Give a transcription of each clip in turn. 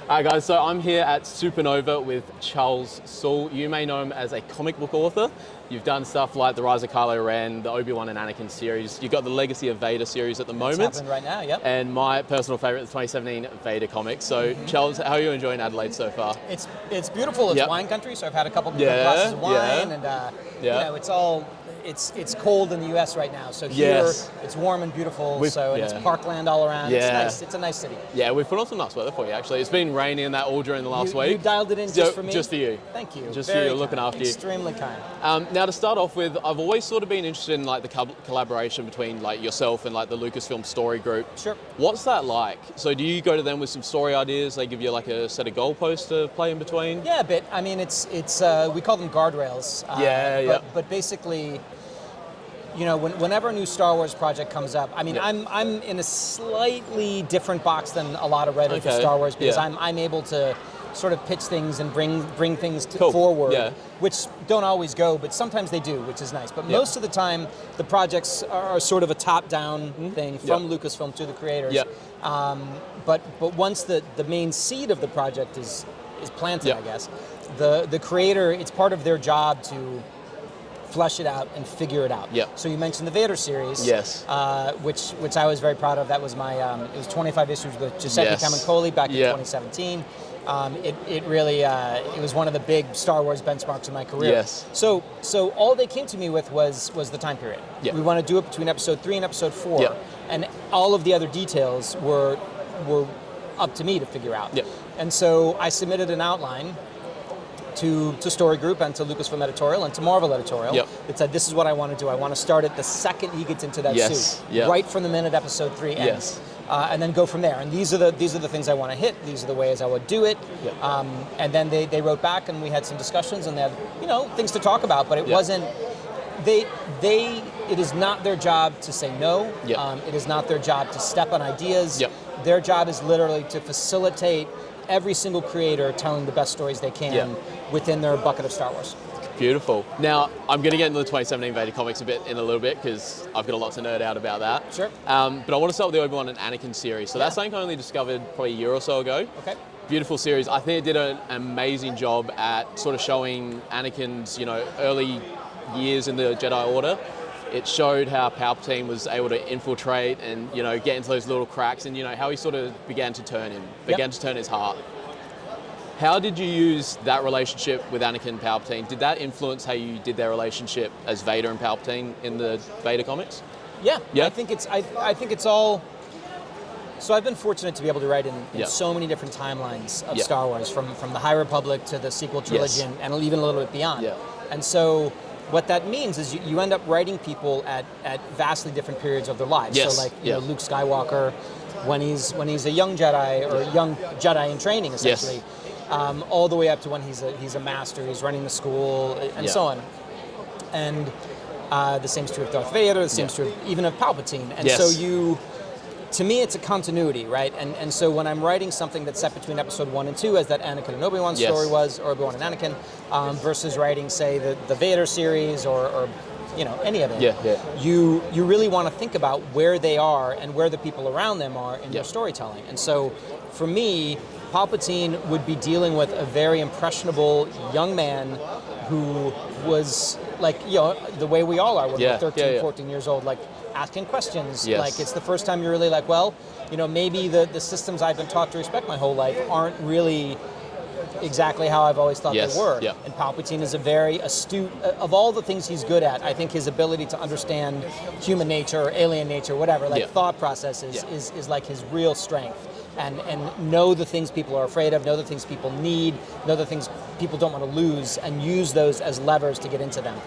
Alright guys, so I'm here at Supanova with Charles Soule. You may know him as a comic book author. You've done stuff like The Rise of Kylo Ren, the Obi-Wan and Anakin series. You've got the Legacy of Vader series at the moment. It's happening right now, yep. And my personal favourite, the 2017 Vader comics. So Charles, how are you enjoying Adelaide so far? It's beautiful. It's wine country, so I've had a couple of different glasses of wine, and you know, it's all. It's cold in the US right now, so here it's warm and beautiful. And it's parkland all around. It's nice. It's a nice city. Yeah, we've put on some nice weather for you actually. It's been raining and that all during the last week. You dialed it in just for me? Just for you. Thank you. Just for you, looking after you. Extremely kind. Now to start off with, I've always sort of been interested in like the collaboration between like yourself and like the Lucasfilm story group. Sure. What's that like? So do you go to them with some story ideas? They give you like a set of goalposts to play in between? Yeah, a bit. I mean, it's we call them guardrails. But basically, you know, whenever a new Star Wars project comes up, I mean, I'm in a slightly different box than a lot of writers for Star Wars because I'm able to sort of pitch things and bring things forward, which don't always go, but sometimes they do, which is nice. But most of the time, the projects are sort of a top-down thing from Lucasfilm to the creators. But once the main seed of the project is planted, I guess, the creator, it's part of their job to flesh it out and figure it out. So you mentioned the Vader series, which I was very proud of. That was my it was 25 issues with Giuseppe Camuncoli back in 2017. It really it was one of the big Star Wars benchmarks in my career. So all they came to me with was the time period. We want to do it between episode 3 and episode 4, and all of the other details were up to me to figure out. And so I submitted an outline to Story Group and to Lucasfilm Editorial and to Marvel Editorial that said, this is what I want to do. I want to start it the second he gets into that suit, right from the minute episode 3 ends, and then go from there. And these are the things I want to hit. These are the ways I would do it. And then they wrote back, and we had some discussions, and they had things to talk about. But it wasn't. It is not their job to say no. It is not their job to step on ideas. Their job is literally to facilitate every single creator telling the best stories they can within their bucket of Star Wars. Beautiful. Now, I'm going to get into the 2017 Vader comics in a little bit because I've got a lot to nerd out about that. Sure. But I want to start with the Obi-Wan and Anakin series. So that's something I only discovered probably a year or so ago. Okay. Beautiful series. I think it did an amazing job at sort of showing Anakin's, early years in the Jedi Order. It showed how Palpatine was able to infiltrate and, get into those little cracks and, how he sort of began to turn his heart. How did you use that relationship with Anakin and Palpatine? Did that influence how you did their relationship as Vader and Palpatine in the Vader comics? Yeah. I think it's all. So I've been fortunate to be able to write in so many different timelines of Star Wars, from the High Republic to the sequel trilogy and even a little bit beyond. And so what that means is you end up writing people at vastly different periods of their lives. So like Luke Skywalker, when he's a young Jedi or a young Jedi in training essentially, all the way up to when he's a master, he's running the school and so on. And the same is true of Darth Vader. The same is true even of Palpatine. And so to me, it's a continuity, right? And so when I'm writing something that's set between episode 1 and 2, as that Anakin and Obi-Wan story was, or Obi-Wan and Anakin, versus writing, say, the Vader series or any of it, you really want to think about where they are and where the people around them are in their storytelling. And so for me, Palpatine would be dealing with a very impressionable young man who was like, the way we all are when we're 13, 14 years old, like asking questions. Like it's the first time you're really like, well, maybe the systems I've been taught to respect my whole life aren't really exactly how I've always thought they were. And Palpatine is a very astute, of all the things he's good at, I think his ability to understand human nature or alien nature, whatever, like thought processes is like his real strength. And know the things people are afraid of, know the things people need, know the things people don't want to lose, and use those as levers to get into them.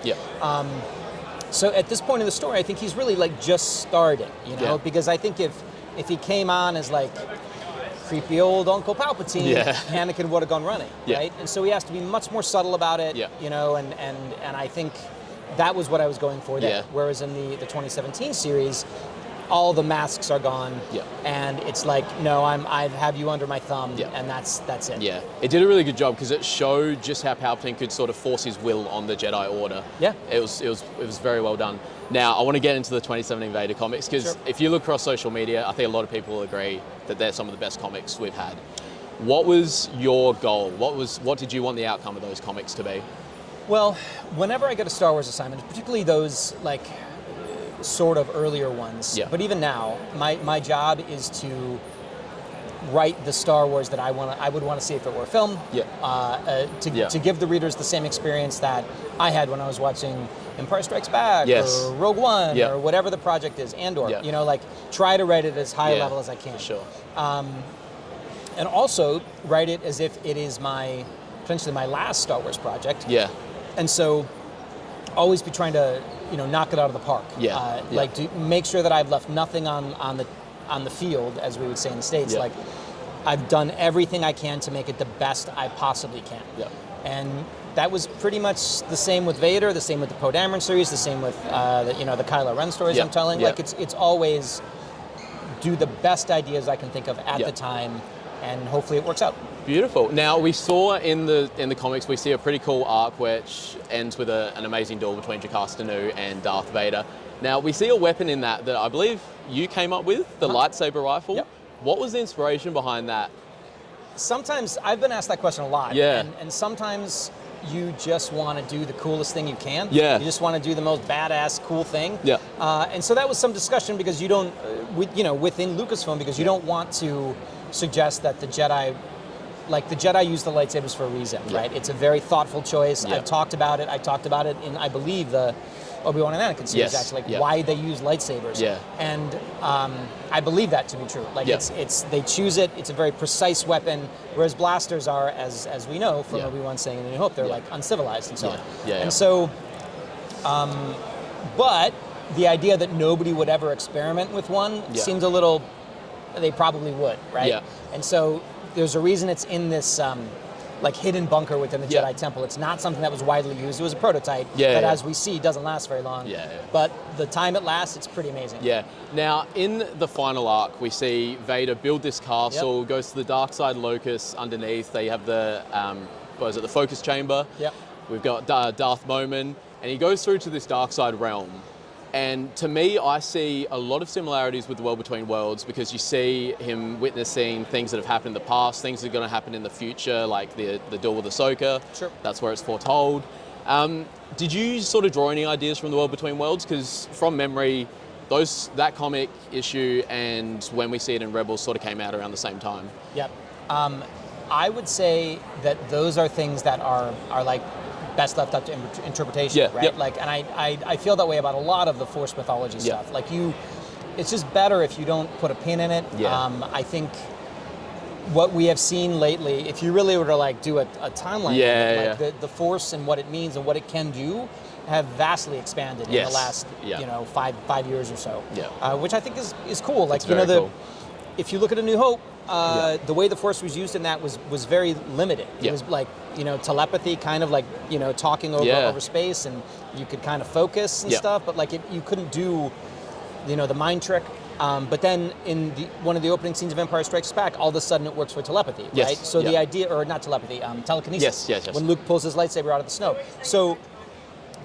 So at this point in the story, I think he's really like just starting, because I think if he came on as like creepy old Uncle Palpatine, Anakin would have gone running, right? And so he has to be much more subtle about it, and I think that was what I was going for there. Whereas in the 2017 series, all the masks are gone, and it's like, no, I have you under my thumb, and that's it. It did a really good job because it showed just how Palpatine could sort of force his will on the Jedi Order. It was very well done. Now I want to get into the 2017 Vader comics because if you look across social media, I think a lot of people will agree that they're some of the best comics we've had. What was your goal? What did you want the outcome of those comics to be? Well, whenever I get a Star Wars assignment, particularly those like sort of earlier ones, but even now, my job is to write the Star Wars that I would want to see if it were a film. To give the readers the same experience that I had when I was watching Empire Strikes Back or Rogue One or whatever the project is, Andor. You know, like try to write it as high a level as I can. For sure. And also write it as if it is potentially my last Star Wars project. Yeah. And so always be trying to, knock it out of the park. Like to make sure that I've left nothing on the field, as we would say in the States. Like I've done everything I can to make it the best I possibly can. And that was pretty much the same with Vader, the same with the Poe Dameron series, the same with the Kylo Ren stories I'm telling. Like it's always do the best ideas I can think of at the time, and hopefully it works out. Beautiful. Now we saw in the comics, we see a pretty cool arc which ends with an amazing duel between Jocasta Nu and Darth Vader. Now we see a weapon in that I believe you came up with, the lightsaber rifle. What was the inspiration behind that? Sometimes I've been asked that question a lot. And sometimes you just want to do the coolest thing you can. You just want to do the most badass, cool thing. And so that was some discussion because you don't, within Lucasfilm, because you don't want to suggest that the Jedi use the lightsabers for a reason, right? It's a very thoughtful choice. I've talked about it. I talked about it in, I believe, the Obi-Wan and Anakin series, actually, why they use lightsabers. And I believe that to be true. Like it's they choose it. It's a very precise weapon, whereas blasters are, as we know from Obi-Wan saying in A New Hope, they're like uncivilized and so on. And so, but the idea that nobody would ever experiment with one seems a little. They probably would, right? And so there's a reason it's in this hidden bunker within the Jedi Temple. It's not something that was widely used. It was a prototype that, as we see, doesn't last very long. But the time it lasts, it's pretty amazing. Now, in the final arc, we see Vader build this castle, goes to the dark side locus underneath. They have the, the focus chamber. We've got Darth Momin, and he goes through to this dark side realm. And to me, I see a lot of similarities with the World Between Worlds because you see him witnessing things that have happened in the past, things that are going to happen in the future, like the duel with Ahsoka. That's where it's foretold. Did you sort of draw any ideas from the World Between Worlds? Because from memory, that comic issue and when we see it in Rebels sort of came out around the same time. I would say that those are things that are like best left up to interpretation, right? And I feel that way about a lot of the Force mythology stuff. Like it's just better if you don't put a pin in it. I think what we have seen lately, if you really were to do a timeline, the Force and what it means and what it can do have vastly expanded in the last 5 years or so. Which I think is cool. Like cool. If you look at A New Hope, the way the Force was used in that was very limited. It was like, telepathy, kind of like, talking over space, and you could kind of focus and stuff, but you couldn't do, the mind trick. But then in one of the opening scenes of Empire Strikes Back, all of a sudden it works for telepathy, right? So the idea, or not telepathy, telekinesis. When Luke pulls his lightsaber out of the snow. So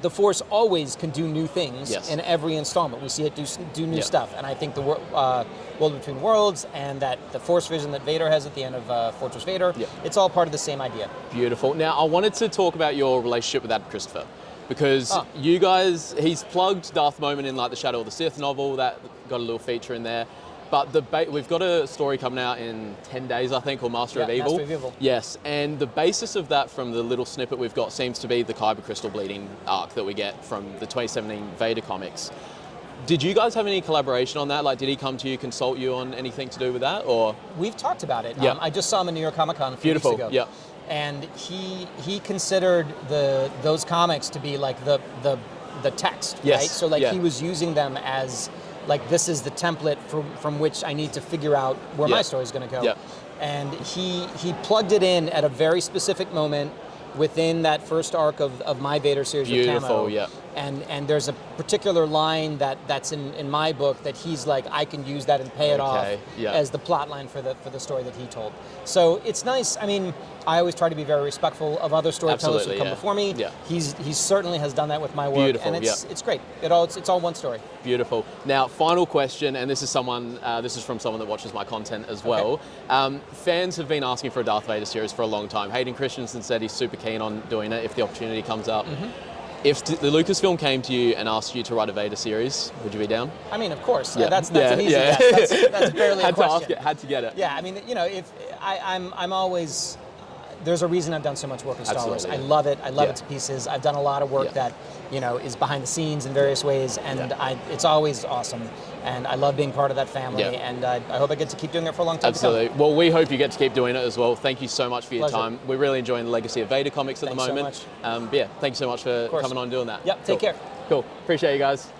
the Force always can do new things in every installment. We see it do new stuff, and I think the World Between Worlds and that the Force vision that Vader has at the end of Fortress Vader, it's all part of the same idea. Beautiful. Now, I wanted to talk about your relationship with Adam Christopher, because you guys, he's plugged Darth Momin in the Shadow of the Sith novel, that got a little feature in there. But we've got a story coming out in 10 days, I think, called Master of Evil. Master of Evil. Yes, and the basis of that from the little snippet we've got seems to be the Kyber crystal bleeding arc that we get from the 2017 Vader comics. Did you guys have any collaboration on that? Did he come to you, consult you on anything to do with that, or? We've talked about it. I just saw him in New York Comic Con a few weeks ago. And he considered those comics to be the text, right? So he was using them as this is the template from which I need to figure out where my story is going to go. And he plugged it in at a very specific moment within that first arc of my Vader series with Camo. And there's a particular line that's in my book that he's like, I can use that and pay it off as the plot line for the story that he told. So it's nice. I mean, I always try to be very respectful of other storytellers who come before me. Yeah. He certainly has done that with my work, and it's great. It's all one story. Beautiful. Now, final question, and this is from someone that watches my content as well. Okay. Fans have been asking for a Darth Vader series for a long time. Hayden Christensen said he's super keen on doing it if the opportunity comes up. Mm-hmm. If the Lucasfilm came to you and asked you to write a Vader series, would you be down? I mean, of course. Yeah. That's an easy yes. That's barely a question. Had to get it. Yeah, I mean, if I'm always. There's a reason I've done so much work in Star Wars. I love it. I love it to pieces. I've done a lot of work that, is behind the scenes in various ways, and it's always awesome. And I love being part of that family, and I hope I get to keep doing it for a long time. Absolutely. Well, we hope you get to keep doing it as well. Thank you so much for your time. We're really enjoying the Legacy of Vader comics at the moment. So much. Thank you so much for coming on and doing that. Yep, take care. Cool. Appreciate you guys.